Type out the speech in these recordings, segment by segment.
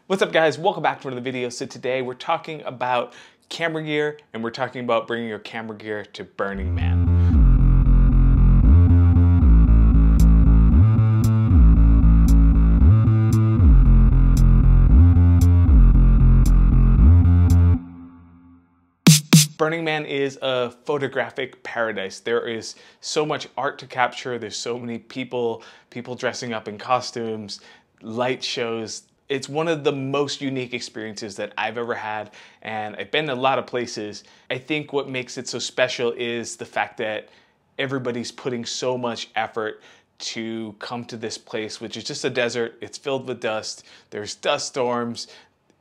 What's up guys, welcome back to another video. So today we're talking about camera gear and we're talking about bringing your camera gear to Burning Man. Burning Man is a photographic paradise. There is so much art to capture. There's so many people dressing up in costumes, light shows. It's one of the most unique experiences that I've ever had, and I've been to a lot of places. I think what makes it so special is the fact that everybody's putting so much effort to come to this place, which is just a desert. It's filled with dust. There's dust storms.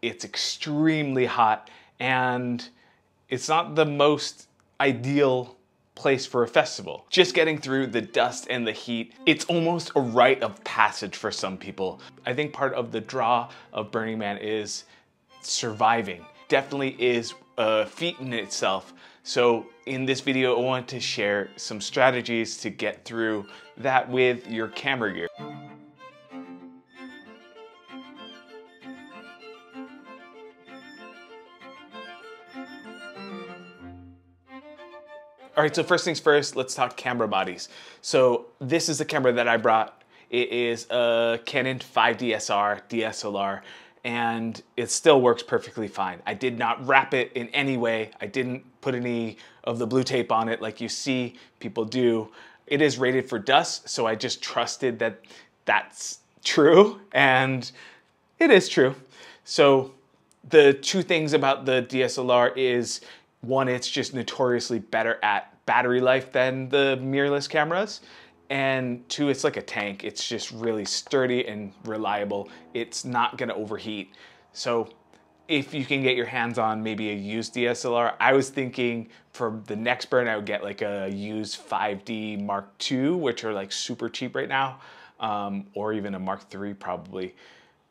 It's extremely hot, and it's not the most ideal place for a festival. Just getting through the dust and the heat, it's almost a rite of passage for some people. I think part of the draw of Burning Man is surviving. Definitely is a feat in itself. So in this video, I want to share some strategies to get through that with your camera gear. All right, so first things first, let's talk camera bodies. So this is the camera that I brought. It is a Canon 5D DSLR, and it still works perfectly fine. I did not wrap it in any way. I didn't put any of the blue tape on it like you see people do. It is rated for dust, so I just trusted that that's true, and it is true. So the two things about the DSLR is, one, it's just notoriously better at battery life than the mirrorless cameras. And two, it's like a tank. It's just really sturdy and reliable. It's not gonna overheat. So if you can get your hands on maybe a used DSLR, I was thinking for the next burn, I would get like a used 5D Mark II, which are like super cheap right now, or even a Mark III probably.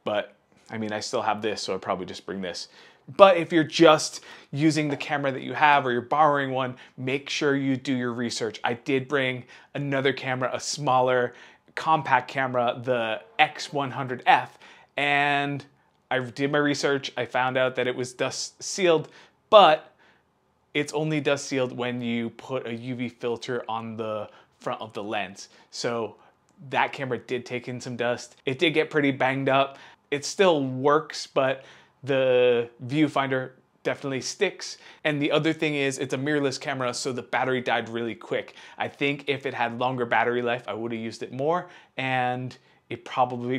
But I mean, I still have this, so I'd probably just bring this. But if you're just using the camera that you have or you're borrowing one, make sure you do your research. I did bring another camera, a smaller compact camera, the X100F, and I did my research. I found out that it was dust sealed, but it's only dust sealed when you put a UV filter on the front of the lens. So that camera did take in some dust. It did get pretty banged up. It still works, but the viewfinder definitely sticks. And the other thing is it's a mirrorless camera, so the battery died really quick. I think if it had longer battery life, I would have used it more, and it probably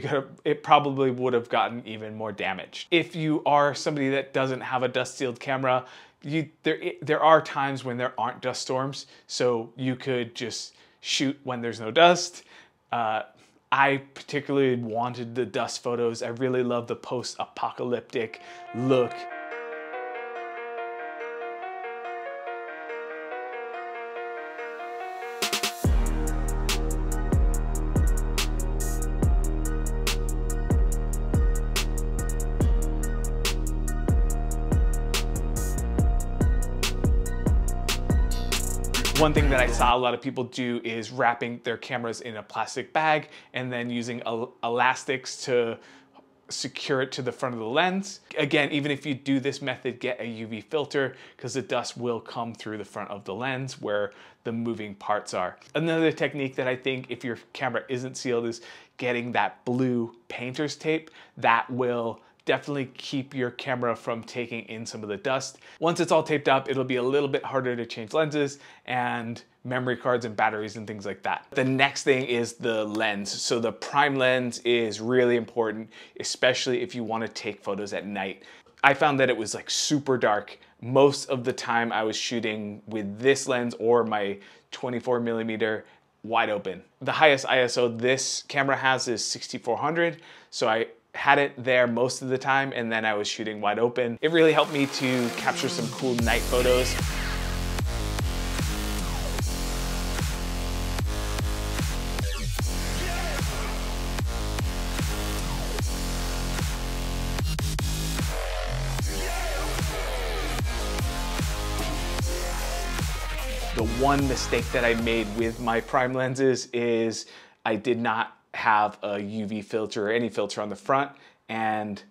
would have gotten even more damaged. If you are somebody that doesn't have a dust sealed camera, there are times when there aren't dust storms, so you could just shoot when there's no dust. I particularly wanted the dust photos. I really love the post-apocalyptic look. One thing that I saw a lot of people do is wrapping their cameras in a plastic bag and then using elastics to secure it to the front of the lens. Again, even if you do this method, get a UV filter because the dust will come through the front of the lens where the moving parts are. Another technique that I think if your camera isn't sealed is getting that blue painter's tape. That will definitely keep your camera from taking in some of the dust. Once it's all taped up, it'll be a little bit harder to change lenses and memory cards and batteries and things like that. The next thing is the lens. So the prime lens is really important, especially if you want to take photos at night. I found that it was like super dark. Most of the time I was shooting with this lens or my 24mm wide open. The highest ISO this camera has is 6400, so I had it there most of the time, and then I was shooting wide open. It really helped me to capture some cool night photos. The one mistake that I made with my prime lenses is I did not have a UV filter or any filter on the front, and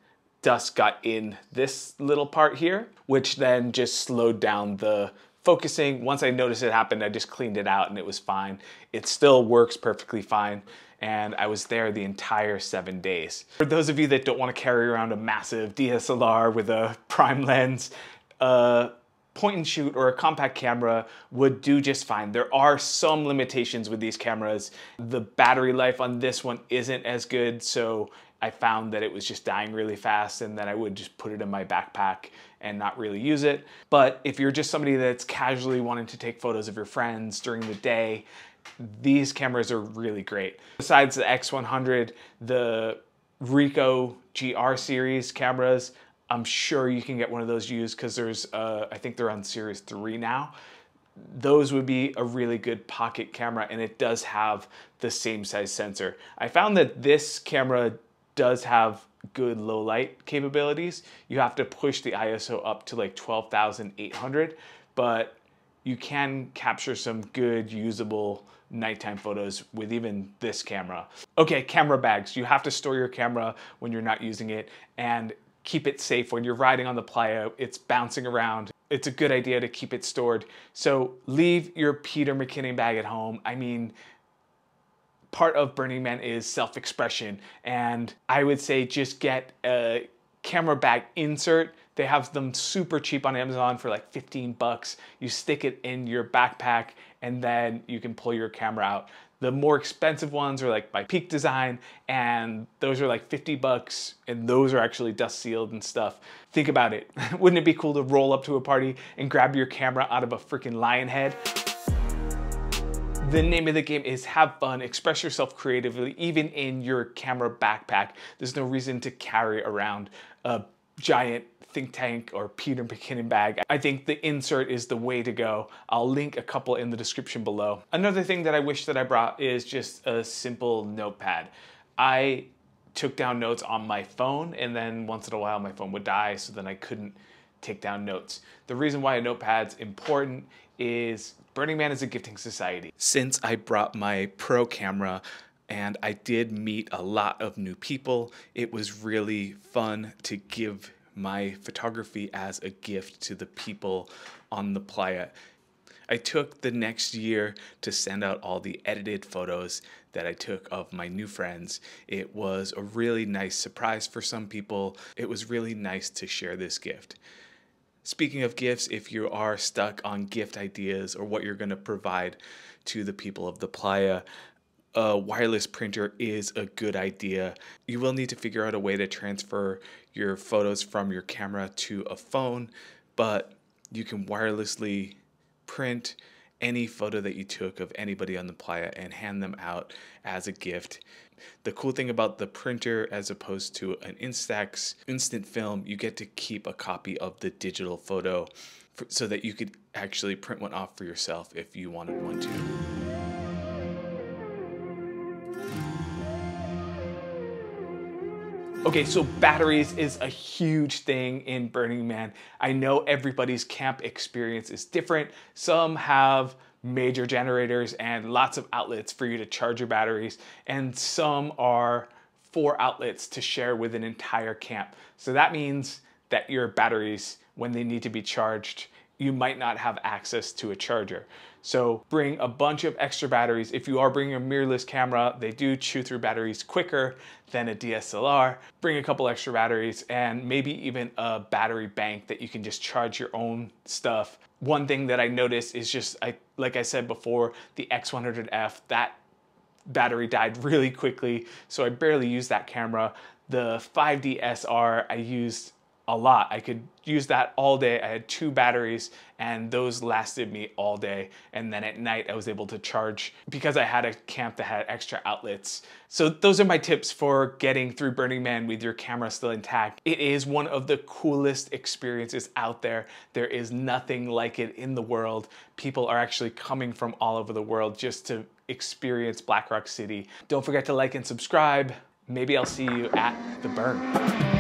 dust got in this little part here, which then just slowed down the focusing. Once I noticed it happened, I just cleaned it out and it was fine. It still works perfectly fine. And I was there the entire 7 days. For those of you that don't want to carry around a massive DSLR with a prime lens, point and shoot or a compact camera would do just fine. There are some limitations with these cameras. The battery life on this one isn't as good, so I found that it was just dying really fast, and then I would just put it in my backpack and not really use it. But if you're just somebody that's casually wanting to take photos of your friends during the day, these cameras are really great. Besides the X100, the Ricoh GR series cameras, I'm sure you can get one of those used because there's, I think they're on Series 3 now. Those would be a really good pocket camera, and it does have the same size sensor. I found that this camera does have good low light capabilities. You have to push the ISO up to like 12,800, but you can capture some good usable nighttime photos with even this camera. Okay, camera bags. You have to store your camera when you're not using it and keep it safe. When you're riding on the playa, it's bouncing around. It's a good idea to keep it stored. So leave your Peter McKinnon bag at home. I mean, part of Burning Man is self-expression, and I would say just get a camera bag insert. They have them super cheap on Amazon for like 15 bucks. You stick it in your backpack and then you can pull your camera out. The more expensive ones are like by Peak Design, and those are like 50 bucks, and those are actually dust sealed and stuff. Think about it. Wouldn't it be cool to roll up to a party and grab your camera out of a freaking lion head? The name of the game is have fun, express yourself creatively, even in your camera backpack. There's no reason to carry around a giant think tank or Peter McKinnon bag. I think the insert is the way to go. I'll link a couple in the description below. Another thing that I wish that I brought is just a simple notepad. I took down notes on my phone, and then once in a while my phone would die, so then I couldn't take down notes. The reason why a notepad's important is Burning Man is a gifting society. Since I brought my pro camera and I did meet a lot of new people, it was really fun to give my photography as a gift to the people on the playa. I took the next year to send out all the edited photos that I took of my new friends. It was a really nice surprise for some people. It was really nice to share this gift. Speaking of gifts, if you are stuck on gift ideas or what you're going to provide to the people of the playa, a wireless printer is a good idea. You will need to figure out a way to transfer your photos from your camera to a phone, but you can wirelessly print any photo that you took of anybody on the playa and hand them out as a gift. The cool thing about the printer, as opposed to an Instax instant film, you get to keep a copy of the digital photo so that you could actually print one off for yourself if you wanted one to. Okay, so batteries is a huge thing in Burning Man. I know everybody's camp experience is different. Some have major generators and lots of outlets for you to charge your batteries, and some are 4 outlets to share with an entire camp. So that means that your batteries, when they need to be charged, you might not have access to a charger. So bring a bunch of extra batteries. If you are bringing a mirrorless camera, they do chew through batteries quicker than a DSLR. Bring a couple extra batteries and maybe even a battery bank that you can just charge your own stuff. One thing that I noticed is just, like I said before, the X100F, that battery died really quickly, so I barely used that camera. The 5D SR I used a lot. I could use that all day. I had 2 batteries and those lasted me all day. And then at night I was able to charge because I had a camp that had extra outlets. So those are my tips for getting through Burning Man with your camera still intact. It is one of the coolest experiences out there. There is nothing like it in the world. People are actually coming from all over the world just to experience Black Rock City. Don't forget to like and subscribe. Maybe I'll see you at the burn.